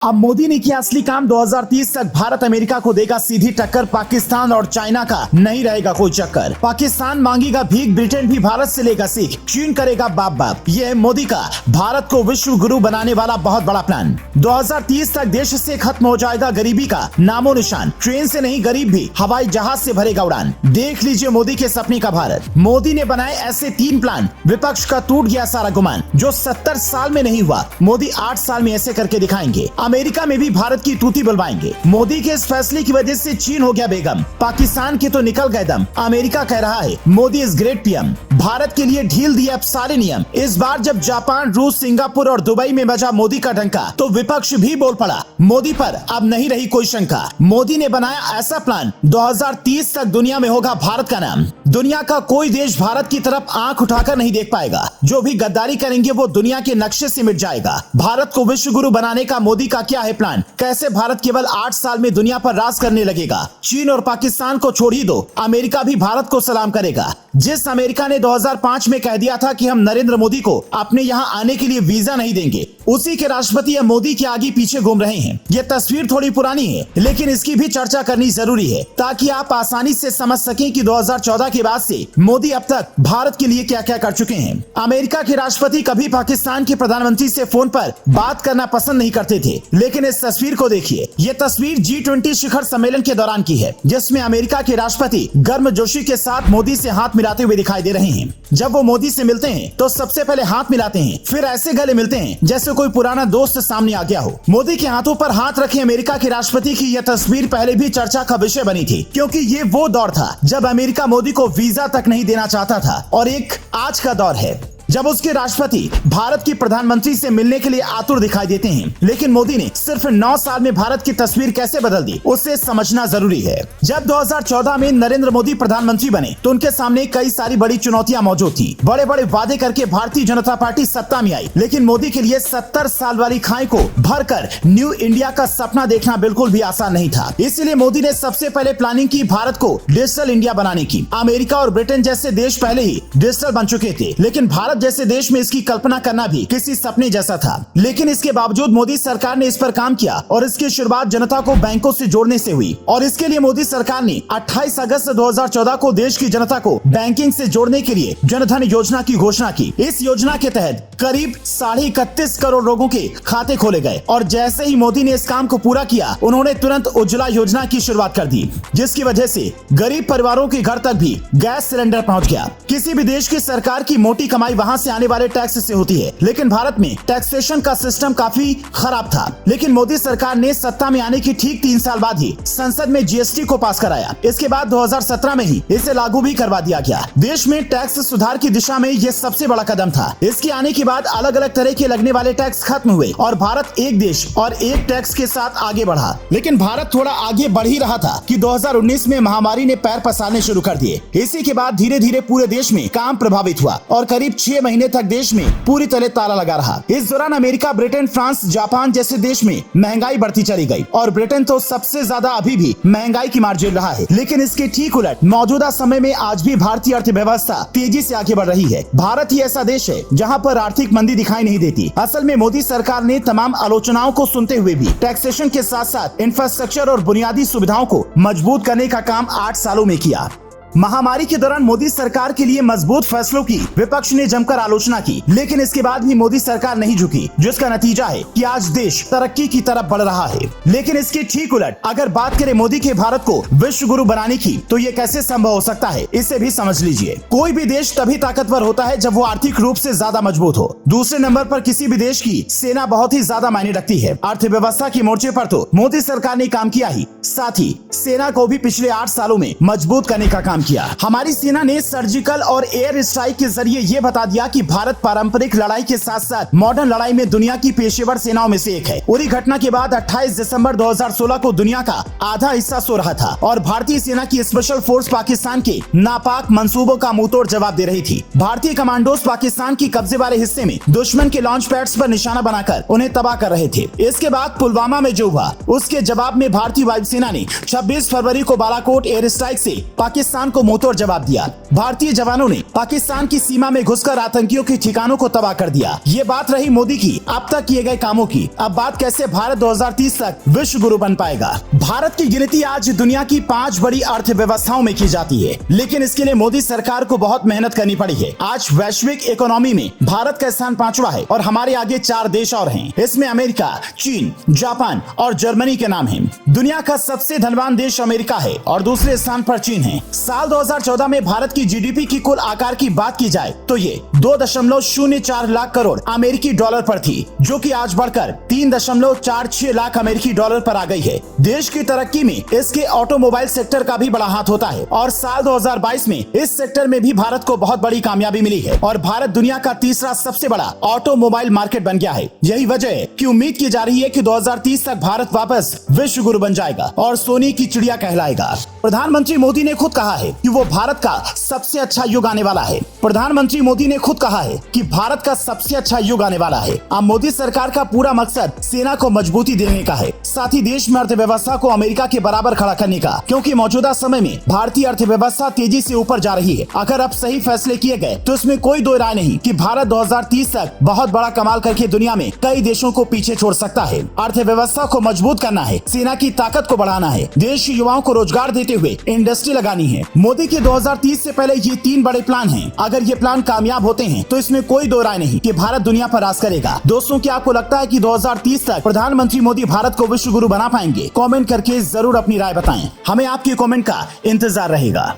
अब मोदी ने किया असली काम। 2030 तक भारत अमेरिका को देगा सीधी टक्कर। पाकिस्तान और चाइना का नहीं रहेगा कोई चक्कर। पाकिस्तान मांगेगा भीख, ब्रिटेन भी भारत से लेगा सीख, चीन करेगा बाप बाप। ये है मोदी का भारत को विश्व गुरु बनाने वाला बहुत बड़ा प्लान। 2030 तक देश से खत्म हो जाएगा गरीबी का नामो निशान। ट्रेन से नहीं, गरीब भी हवाई जहाज से भरेगा उड़ान। देख लीजिए मोदी के सपने का भारत। मोदी ने बनाए ऐसे 3 प्लान, विपक्ष का टूट गया सारा गुमान। जो 70 साल में नहीं हुआ, मोदी 8 साल में ऐसे करके दिखाएंगे। अमेरिका में भी भारत की तूती बुलवाएंगे। मोदी के इस फैसले की वजह से चीन हो गया बेगम, पाकिस्तान के तो निकल गए दम। अमेरिका कह रहा है Modi is great PM. Bharat के लिए ढील दिए अब सारे नियम। इस बार जब जापान, रूस, सिंगापुर और दुबई में बजा मोदी का डंका, तो विपक्ष भी बोल पड़ा। मोदी पर अब नहीं रही कोई शंका। मोदी ने बनाया ऐसा प्लान, 2030 तक दुनिया में होगा भारत का नाम। दुनिया का कोई देश भारत की तरफ आंख उठाकर नहीं देख पाएगा। जो भी गद्दारी करेंगे वो दुनिया के नक्शे से मिट जाएगा। भारत को विश्व गुरु बनाने का मोदी का क्या है प्लान? कैसे भारत केवल 8 साल में दुनिया पर राज करने लगेगा? चीन और पाकिस्तान को छोड़ ही दो, अमेरिका भी भारत को सलाम करेगा। जिस अमेरिका ने 2005 में कह दिया था कि हम नरेंद्र मोदी को अपने यहाँ आने के लिए वीजा नहीं देंगे, उसी के राष्ट्रपति अब मोदी के आगे पीछे घूम रहे हैं। ये तस्वीर थोड़ी पुरानी है, लेकिन इसकी भी चर्चा करनी जरूरी है, ताकि आप आसानी से समझ सकें कि 2014 के बाद से मोदी अब तक भारत के लिए क्या क्या कर चुके हैं। अमेरिका के राष्ट्रपति कभी पाकिस्तान के प्रधानमंत्री से फोन पर बात करना पसंद नहीं करते थे, लेकिन इस तस्वीर को देखिए। ये तस्वीर G20 शिखर सम्मेलन के दौरान की है, जिसमें अमेरिका के राष्ट्रपति गर्मजोशी के साथ मोदी से हाथ मिलाते हुए दिखाई दे रहे हैं। जब वो मोदी से मिलते हैं तो सबसे पहले हाथ मिलाते हैं, फिर ऐसे गले मिलते हैं जैसे कोई पुराना दोस्त सामने आ गया हो। मोदी के हाथों पर हाथ रखे अमेरिका के राष्ट्रपति की यह तस्वीर पहले भी चर्चा का विषय बनी थी, क्योंकि ये वो दौर था जब अमेरिका मोदी को वीजा तक नहीं देना चाहता था, और एक आज का दौर है जब उसके राष्ट्रपति भारत की प्रधानमंत्री से मिलने के लिए आतुर दिखाई देते हैं। लेकिन मोदी ने सिर्फ 9 साल में भारत की तस्वीर कैसे बदल दी, उसे समझना जरूरी है। जब 2014 में नरेंद्र मोदी प्रधानमंत्री बने तो उनके सामने कई सारी बड़ी चुनौतियां मौजूद थी। बड़े बड़े वादे करके भारतीय जनता पार्टी सत्ता में आई, लेकिन मोदी के लिए 70 साल वाली खाई को भरकर न्यू इंडिया का सपना देखना बिल्कुल भी आसान नहीं था। इसलिए मोदी ने सबसे पहले प्लानिंग की भारत को डिजिटल इंडिया बनाने की। अमेरिका और ब्रिटेन जैसे देश पहले ही डिजिटल बन चुके थे, लेकिन भारत जैसे देश में इसकी कल्पना करना भी किसी सपने जैसा था। लेकिन इसके बावजूद मोदी सरकार ने इस पर काम किया, और इसकी शुरुआत जनता को बैंकों से जोड़ने से हुई। और इसके लिए मोदी सरकार ने 28 अगस्त 2014 को देश की जनता को बैंकिंग से जोड़ने के लिए जनधन योजना की घोषणा की। इस योजना के तहत करीब 31.5 करोड़ लोगों के खाते खोले गए, और जैसे ही मोदी ने इस काम को पूरा किया, उन्होंने तुरंत उज्ज्वला योजना की शुरुआत कर दी, जिसकी वजह से गरीब परिवारों के घर तक भी गैस सिलेंडर पहुंच गया। किसी भी देश की सरकार की मोटी कमाई वहां से आने वाले टैक्स से होती है, लेकिन भारत में टैक्सेशन का सिस्टम काफी खराब था। लेकिन मोदी सरकार ने सत्ता में आने की ठीक 3 साल बाद ही संसद में जीएसटी को पास कराया। इसके बाद 2017 में ही इसे लागू भी करवा दिया गया। देश में टैक्स सुधार की दिशा में यह सबसे बड़ा कदम था। इसके आने के बाद अलग अलग तरह के लगने वाले टैक्स खत्म हुए, और भारत एक देश और एक टैक्स के साथ आगे बढ़ा। लेकिन भारत थोड़ा आगे बढ़ ही रहा था कि 2019 में महामारी ने पैर पसारने शुरू कर दिए। इसी के बाद धीरे धीरे पूरे देश में काम प्रभावित हुआ, और करीब 6 महीने तक देश में पूरी तरह ताला लगा रहा। इस दौरान अमेरिका, ब्रिटेन, फ्रांस, जापान जैसे देश में महंगाई बढ़ती चली गई, और ब्रिटेन तो सबसे ज्यादा अभी भी महंगाई की मार झेल रहा है। लेकिन इसके ठीक उलट मौजूदा समय में आज भी भारतीय अर्थव्यवस्था तेजी से आगे बढ़ रही है। भारत ही ऐसा देश है जहां पर आर्थिक मंदी दिखाई नहीं देती। असल में मोदी सरकार ने तमाम आलोचनाओं को सुनते हुए भी टैक्सेशन के साथ साथ इंफ्रास्ट्रक्चर और बुनियादी सुविधाओं को मजबूत करने का काम 8 सालों में किया। महामारी के दौरान मोदी सरकार के लिए मजबूत फैसलों की विपक्ष ने जमकर आलोचना की, लेकिन इसके बाद भी मोदी सरकार नहीं झुकी, जिसका नतीजा है कि आज देश तरक्की की तरफ बढ़ रहा है। लेकिन इसके ठीक उलट अगर बात करें मोदी के भारत को विश्व गुरु बनाने की, तो ये कैसे संभव हो सकता है, इसे भी समझ लीजिए। कोई भी देश तभी ताकतवर होता है जब वो आर्थिक रूप से ज्यादा मजबूत हो। दूसरे नंबर पर किसी भी देश की सेना बहुत ही ज्यादा मायने रखती है। अर्थव्यवस्था के मोर्चे पर तो मोदी सरकार ने काम किया ही, साथ ही सेना को भी पिछले 8 सालों में मजबूत करने का काम किया। हमारी सेना ने सर्जिकल और एयर स्ट्राइक के जरिए ये बता दिया कि भारत पारंपरिक लड़ाई के साथ साथ मॉडर्न लड़ाई में दुनिया की पेशेवर सेनाओं में से एक है। उरी घटना के बाद 28 दिसंबर 2016 को दुनिया का आधा हिस्सा सो रहा था, और भारतीय सेना की स्पेशल फोर्स पाकिस्तान के नापाक मंसूबों का मुंहतोड़ जवाब दे रही थी। भारतीय कमांडोज पाकिस्तान की कब्जे वाले हिस्से में दुश्मन के लॉन्च पैड्स पर निशाना बनाकर उन्हें तबाह कर रहे थे। इसके बाद पुलवामा में जो हुआ, उसके जवाब में भारतीय वायुसेना ने 26 26 फरवरी को बालाकोट एयर स्ट्राइक से पाकिस्तान को मुंहतोड़ जवाब दिया। भारतीय जवानों ने पाकिस्तान की सीमा में घुसकर आतंकियों के ठिकानों को तबाह कर दिया। ये बात रही मोदी की अब तक किए गए कामों की। अब बात कैसे भारत 2030 तक विश्व गुरु बन पाएगा। भारत की गिनती आज दुनिया की 5 बड़ी अर्थव्यवस्थाओं में की जाती है, लेकिन इसके लिए मोदी सरकार को बहुत मेहनत करनी पड़ी है। आज वैश्विक इकोनॉमी में भारत का स्थान 5वां है और हमारे आगे 4 देश और हैं। इसमें अमेरिका, चीन, जापान और जर्मनी के नाम हैं। दुनिया का सबसे धनवान देश अमेरिका है और दूसरे स्थान पर चीन है। साल 2014 में भारत की जीडीपी की कुल आकार की बात की जाए तो ये 2.04 लाख करोड़ अमेरिकी डॉलर पर थी, जो कि आज बढ़कर 3.46 लाख अमेरिकी डॉलर पर आ गई है। देश की तरक्की में इसके ऑटोमोबाइल सेक्टर का भी बड़ा हाथ होता है और साल 2022 में इस सेक्टर में भी भारत को बहुत बड़ी कामयाबी मिली है और भारत दुनिया का तीसरा सबसे बड़ा ऑटोमोबाइल मार्केट बन गया है। यही वजह है कि उम्मीद की जा रही है कि 2030 तक भारत वापस विश्व गुरु बन जाएगा और सोने की चिड़िया कहलाएगा। प्रधानमंत्री मोदी ने खुद कहा है कि वो भारत का सबसे अच्छा युग आने वाला है। प्रधानमंत्री मोदी ने खुद कहा है कि भारत का सबसे अच्छा युग आने वाला है। अब मोदी सरकार का पूरा मकसद सेना को मजबूती देने का है, साथ ही देश में अर्थव्यवस्था को अमेरिका के बराबर खड़ा करने का, क्योंकि मौजूदा समय में भारतीय अर्थव्यवस्था तेजी से ऊपर जा रही है। अगर अब सही फैसले किए गए तो इसमें कोई दो राय नहीं कि भारत 2030 तक बहुत बड़ा कमाल करके दुनिया में कई देशों को पीछे छोड़ सकता है। अर्थव्यवस्था को मजबूत करना है, सेना की ताकत को बढ़ाना है, देश के युवाओं को रोजगार देते हुए इंडस्ट्री लगानी है। मोदी के 2030 से पहले ये 3 बड़े प्लान हैं। अगर ये प्लान कामयाब होते हैं तो इसमें कोई दो राय नहीं कि भारत दुनिया पर राज करेगा। दोस्तों, क्या आपको लगता है कि 2030 तक प्रधानमंत्री मोदी भारत को विश्व गुरु बना पाएंगे? कमेंट करके जरूर अपनी राय बताएं। हमें आपके कमेंट का इंतजार रहेगा।